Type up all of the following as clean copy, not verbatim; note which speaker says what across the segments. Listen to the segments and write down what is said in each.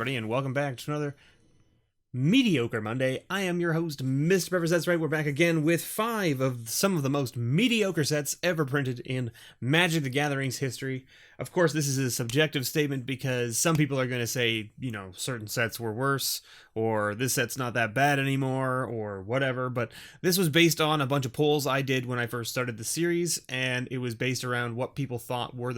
Speaker 1: everybody, and welcome back to another Mediocre Monday. I am your host, MrBevers. That's right, we're back again with 5 of some of the most mediocre sets ever printed in Magic the Gathering's history. Of course, this is a subjective statement because some people are going to say, you know, certain sets were worse, or this set's not that bad anymore, or whatever, but this was based on a bunch of polls I did when I first started the series, and it was based around what people thought were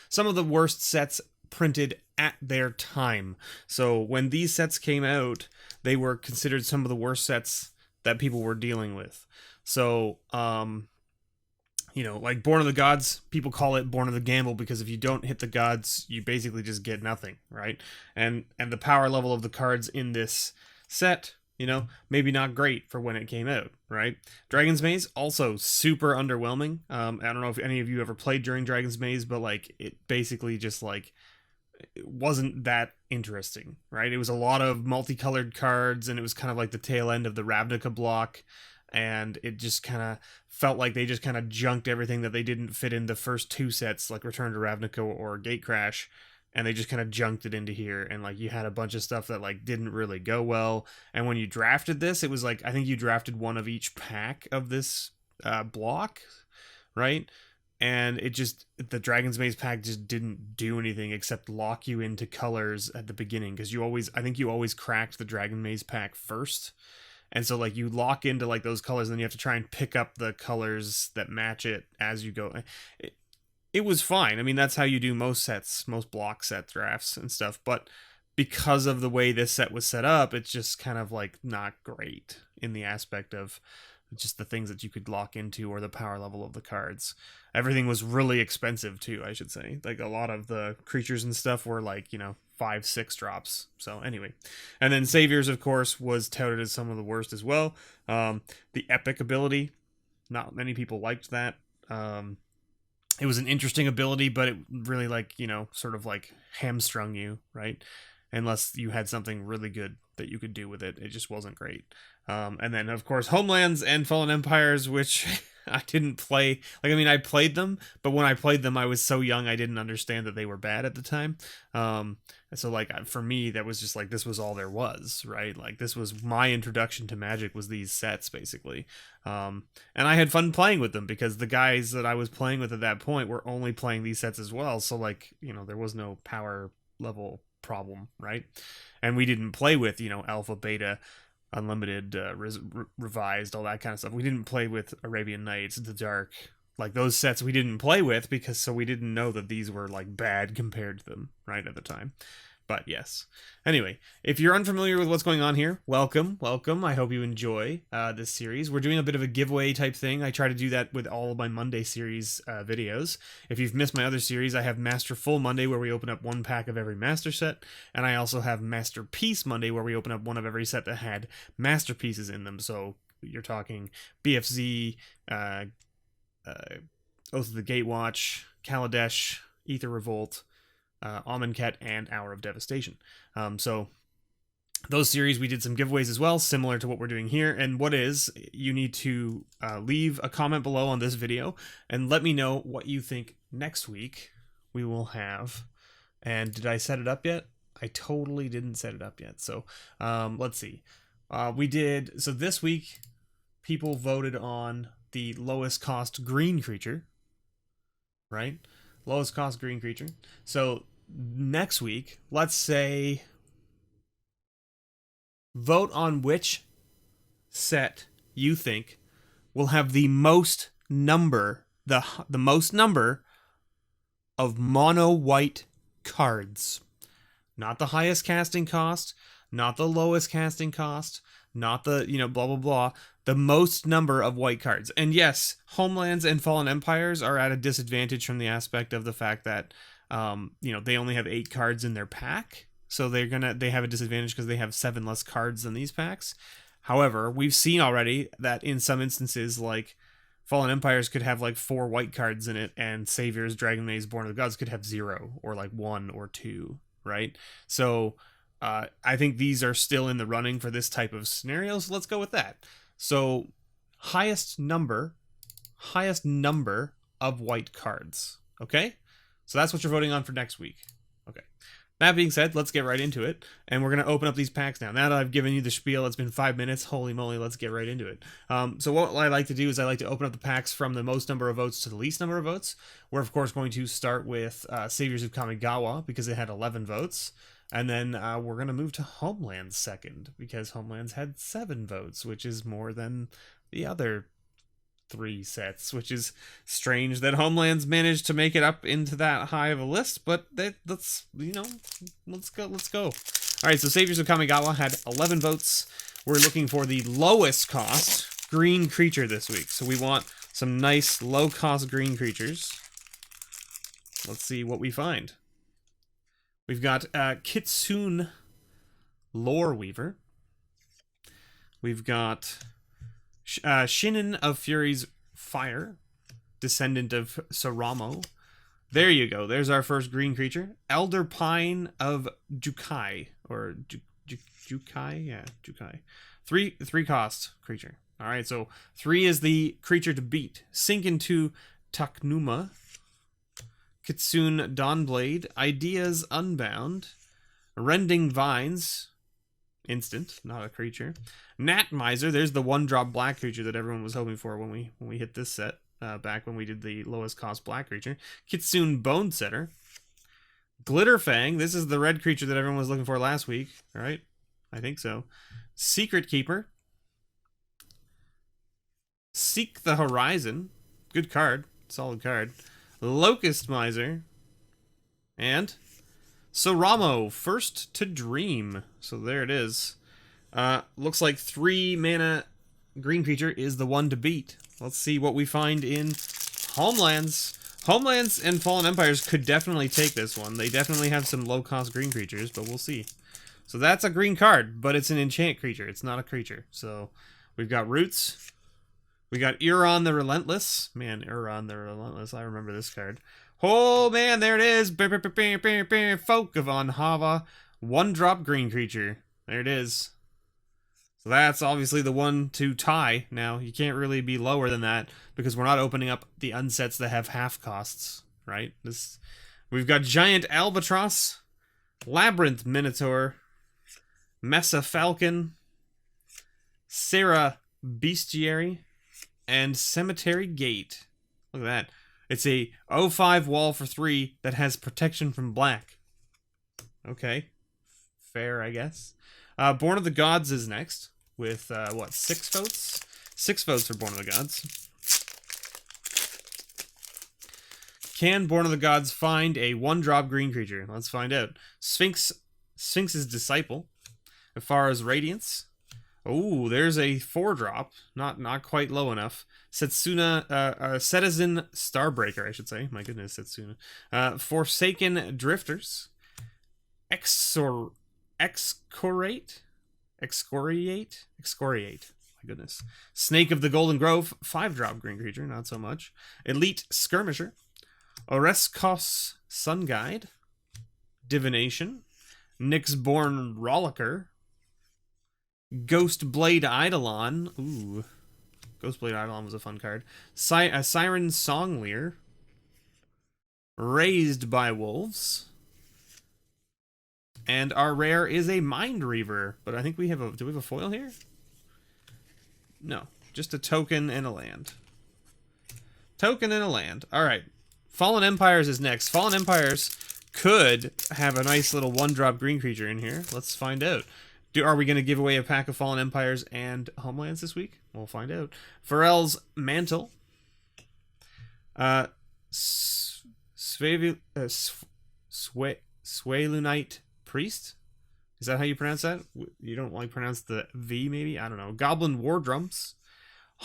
Speaker 1: some of the worst sets printed at their time. So when these sets came out, they were considered some of the worst sets that people were dealing with. So, you know, like Born of the Gods, people call it Born of the Gamble because if you don't hit the gods, you basically just get nothing, right? And the power level of the cards in this set, you know, maybe not great for when it came out, right? Dragon's Maze, also super underwhelming. I don't know if any of you ever played during Dragon's Maze, but like it basically just like it wasn't that interesting, right? It was a lot of multicolored cards, and it was kind of like the tail end of the Ravnica block, and it just kind of felt like they just kind of junked everything that they didn't fit in the first 2 sets, like Return to Ravnica or Gatecrash, and they just kind of junked it into here, and like you had a bunch of stuff that like didn't really go well. And when you drafted this, it was like, I think you drafted one of each pack of this block, right? And it just, the Dragon's Maze pack just didn't do anything except lock you into colors at the beginning, because I think you always cracked the Dragon Maze pack first. And so like you lock into like those colors, and then you have to try and pick up the colors that match it as you go. It was fine. I mean, that's how you do most sets, most block set drafts and stuff. But because of the way this set was set up, it's just kind of like not great in the aspect of just the things that you could lock into or the power level of the cards. Everything was really expensive too, I should say. Like a lot of the creatures and stuff were like, you know, 5-6 drops. So anyway, and then Saviors, of course, was touted as some of the worst as well. The epic ability, not many people liked that. It was an interesting ability, but it really like, you know, sort of like hamstrung you, right? Unless you had something really good that you could do with it. It just wasn't great. And then, of course, Homelands and Fallen Empires, which I didn't play. Like, I mean, I played them, but when I played them, I was so young, I didn't understand that they were bad at the time. So, like, for me, that was just like, this was all there was, right? Like, this was my introduction to Magic, was these sets, basically. And I had fun playing with them because the guys that I was playing with at that point were only playing these sets as well. So, like, you know, there was no power level problem, right? And we didn't play with, you know, alpha, beta, unlimited, revised, all that kind of stuff. We didn't play with Arabian Nights, the Dark, like those sets we didn't play with because we didn't know that these were like bad compared to them, right, at the time. But yes. Anyway, if you're unfamiliar with what's going on here, welcome. I hope you enjoy this series. We're doing a bit of a giveaway type thing. I try to do that with all of my Monday series videos. If you've missed my other series, I have Master Full Monday, where we open up 1 pack of every Master set. And I also have Masterpiece Monday, where we open up 1 of every set that had Masterpieces in them. So you're talking BFZ, Oath of the Gatewatch, Kaladesh, Aether Revolt, Amonkhet, and Hour of Devastation. So those series, we did some giveaways as well, similar to what we're doing here. And you need to leave a comment below on this video and let me know what you think next week we will have. And did I set it up yet? I totally didn't set it up yet. So let's see. So this week, people voted on the lowest cost green creature, right? Lowest cost green creature. So next week, let's say, vote on which set you think will have the most number, the most number of mono white cards. Not the highest casting cost, not the lowest casting cost, not the, you know, blah, blah, blah. The most number of white cards. And yes, Homelands and Fallen Empires are at a disadvantage from the aspect of the fact that, you know, they only have 8 cards in their pack. So they have a disadvantage because they have 7 less cards than these packs. However, we've seen already that in some instances, like Fallen Empires could have like 4 white cards in it, and Saviors, Dragon Maze, Born of the Gods could have 0 or like 1 or 2, right? So I think these are still in the running for this type of scenario, so let's go with that. So highest number of white cards, okay? So that's what you're voting on for next week. Okay. that being said, let's get right into it. And we're going to open up these packs now. Now that I've given you the spiel, it's been 5 minutes. Holy moly, let's get right into it. So what I like to do is I like to open up the packs from the most number of votes to the least number of votes. We're, of course, going to start with Saviors of Kamigawa because it had 11 votes. And then we're going to move to Homelands second because Homelands had 7 votes, which is more than the other 3 sets, which is strange that Homelands managed to make it up into that high of a list, but let's go. All right, so Saviors of Kamigawa had 11 votes. We're looking for the lowest cost green creature this week. So we want some nice low cost green creatures. Let's see what we find. We've got Kitsune Lore Weaver. We've got Shinin of Fury's Fire, descendant of Saramo. There you go. There's our first green creature. Elder Pine of Jukai, or Jukai? Yeah, Jukai. 3 cost creature. All right, so 3 is the creature to beat. Sink into Taknuma. Kitsune Dawnblade, Ideas Unbound, Rending Vines, instant, not a creature. Gnat Miser, there's the 1-drop black creature that everyone was hoping for when we hit this set, back when we did the lowest cost black creature. Kitsune Bone Setter. Glitterfang, this is the red creature that everyone was looking for last week, right? I think so. Secret Keeper. Seek the Horizon, good card, solid card. Locust Miser, and Saramo, First to Dream. So there it is. Looks like 3 mana green creature is the one to beat. Let's see what we find in Homelands. Homelands and Fallen Empires could definitely take this one. They definitely have some low-cost green creatures, but we'll see. So that's a green card, but it's an enchant creature. It's not a creature. So we've got Roots. We got Euron the Relentless. Man, Euron the Relentless. I remember this card. Oh, man, there it is. Folk of Anhava. 1-drop green creature. There it is. So that's obviously the one to tie. Now, you can't really be lower than that because we're not opening up the unsets that have half costs, right? We've got Giant Albatross, Labyrinth Minotaur, Mesa Falcon, Sarah Bestiary, and Cemetery Gate. Look at that. It's a 0/5 wall for 3 that has protection from black. Okay. Fair, I guess. Born of the Gods is next with, 6 votes? 6 votes for Born of the Gods. Can Born of the Gods find a 1-drop green creature? Let's find out. Sphinx's Disciple. Afara's Radiance. Oh, there's a 4-drop. Not quite low enough. Setsuna, Citizen Starbreaker, I should say. My goodness, Setsuna. Forsaken Drifters. Excoriate? Excoriate? My goodness. Snake of the Golden Grove. 5-drop green creature, not so much. Elite Skirmisher. Oreskos Sun Guide. Divination. Nyxborn Rollicker. Ghost Blade Eidolon. Ooh. Ghost Blade Eidolon was a fun card. Siren Songleer. Raised by Wolves. And our rare is a Mind Reaver. But I think we have a... Do we have a foil here? No. Just a token and a land. Token and a land. Alright. Fallen Empires is next. Fallen Empires could have a nice little 1-drop green creature in here. Let's find out. Are we going to give away a pack of Fallen Empires and Homelands this week? We'll find out. Pharrell's Mantle. Swalunite Priest? Is that how you pronounce that? You don't like pronounce the V, maybe? I don't know. Goblin War Drums.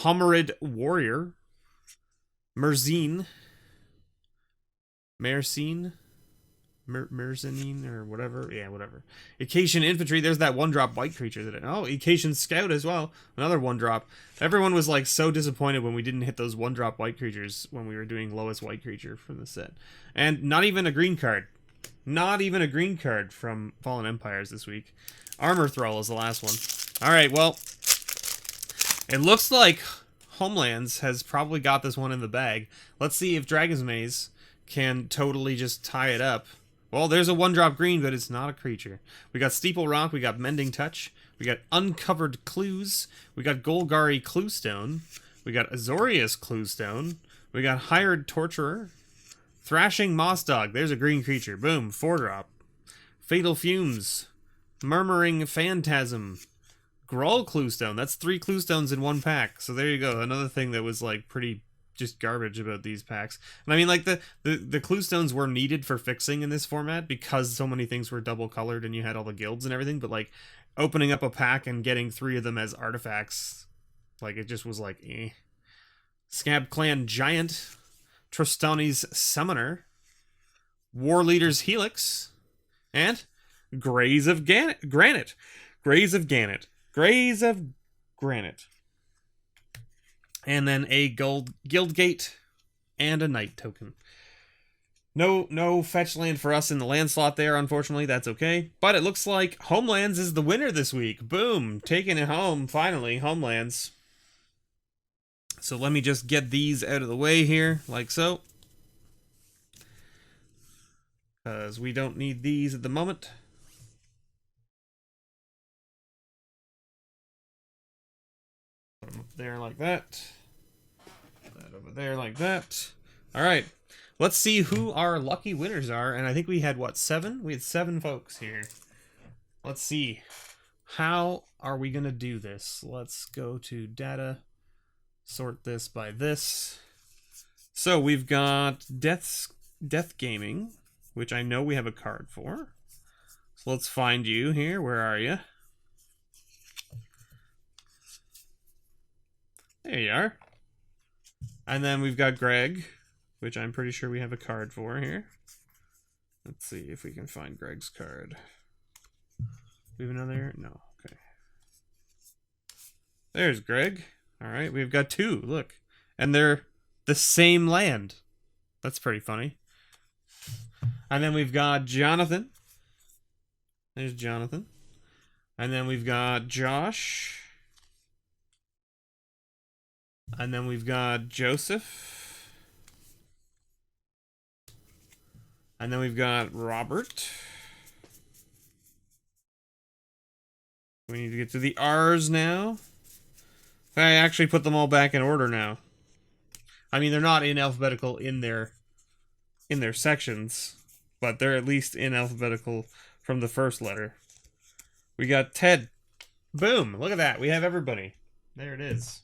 Speaker 1: Homerid Warrior. Merzine. Merzanine or whatever. Yeah, whatever. Icatian Infantry. There's that 1-drop white creature that... Oh, Icatian Scout as well. Another 1-drop. Everyone was like so disappointed when we didn't hit those 1-drop white creatures when we were doing lowest white creature from the set. And not even a green card. Not even a green card from Fallen Empires this week. Armor Thrall is the last one. Alright, well... It looks like Homelands has probably got this one in the bag. Let's see if Dragon's Maze can totally just tie it up. Well, there's a 1-drop green, but it's not a creature. We got Steeple Rock, we got Mending Touch, we got Uncovered Clues, we got Golgari Cluestone, we got Azorius Cluestone, we got Hired Torturer, Thrashing Moss Dog, there's a green creature, boom, 4-drop. Fatal Fumes, Murmuring Phantasm, Gruul Cluestone, that's 3 Cluestones in 1 pack, so there you go, another thing that was like pretty just garbage about these packs. And I mean, like, the Cluestones were needed for fixing in this format because so many things were double colored and you had all the guilds and everything, but like opening up a pack and getting 3 of them as artifacts, like, it just was like eh. Scab Clan Giant, Trostani's Summoner, War Leader's Helix, and Grays of Granite. Grays of Granite. And then a Guildgate and a Night token. No fetch land for us in the land slot there, unfortunately. That's okay. But it looks like Homelands is the winner this week. Boom. Taking it home, finally. Homelands. So let me just get these out of the way here, like so. Because we don't need these at the moment. Put them up there like that. That over there like that. Alright. Let's see who our lucky winners are. And I think we had, what, 7? We had 7 folks here. Let's see. How are we going to do this? Let's go to data. Sort this by this. So we've got Death Gaming, which I know we have a card for. So let's find you here. Where are you? There you are. And then we've got Greg, which I'm pretty sure we have a card for here. Let's see if we can find Greg's card. We have another? No. Okay. There's Greg. All right, we've got 2. Look. And they're the same land. That's pretty funny. And then we've got Jonathan. There's Jonathan. And then we've got Josh. And then we've got Joseph. And then we've got Robert. We need to get to the R's now. I actually put them all back in order now. I mean, they're not in alphabetical in their sections, but they're at least in alphabetical from the first letter. We got Ted. Boom! Look at that. We have everybody. There it is.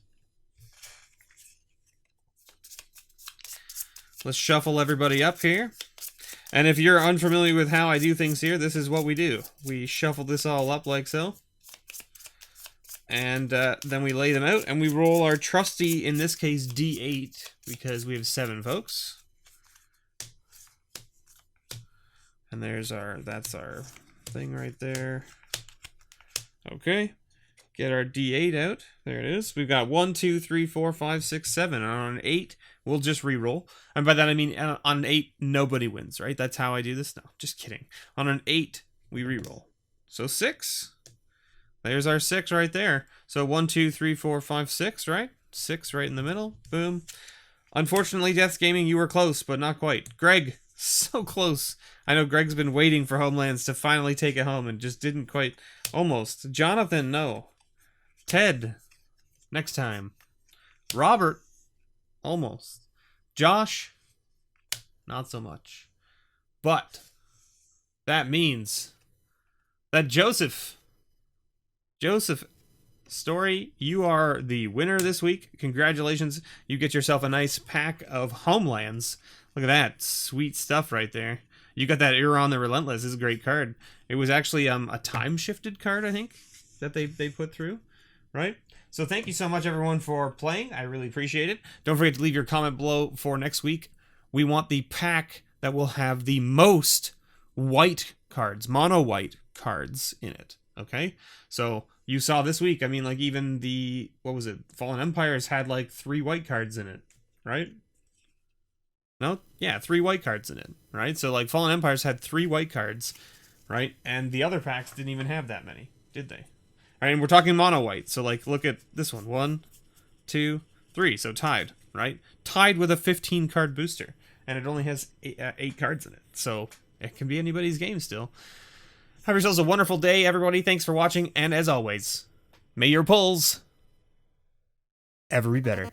Speaker 1: Let's shuffle everybody up here. And if you're unfamiliar with how I do things here, this is what we do. We shuffle this all up like so. And then we lay them out, and we roll our trusty, in this case, D8, because we have 7 folks. And that's our thing right there. Okay. Get our D8 out. There it is. We've got 1, 2, 3, 4, 5, 6, 7. And on an 8, we'll just re-roll. And by that I mean on an 8, nobody wins, right? That's how I do this? No, just kidding. On an 8, we re-roll. So 6. There's our 6 right there. So 1, 2, 3, 4, 5, 6, right? 6 right in the middle. Boom. Unfortunately, Death Gaming, you were close, but not quite. Greg, so close. I know Greg's been waiting for Homelands to finally take it home and just didn't quite. Almost. Jonathan, no. Ted, next time. Robert, almost. Josh, not so much. But that means that Joseph Story, you are the winner this week. Congratulations. You get yourself a nice pack of Homelands. Look at that. Sweet stuff right there. You got that Iran the Relentless. This is a great card. It was actually a time-shifted card, I think, that they put through, right? So thank you so much, everyone, for playing. I really appreciate it. Don't forget to leave your comment below for next week. We want the pack that will have the most white cards, mono-white cards in it, okay? So you saw this week, I mean, like, even the, what was it, Fallen Empires had like 3 white cards in it, right? No? Yeah, 3 white cards in it, right? So, like, Fallen Empires had 3 white cards, right? And the other packs didn't even have that many, did they? All right, and we're talking mono-white, so, like, look at this one. 1, 2, 3, so tied, right? Tied with a 15-card booster, and it only has 8 cards in it. So, It can be anybody's game still. Have yourselves a wonderful day, everybody. Thanks for watching, and as always, may your pulls ever be better.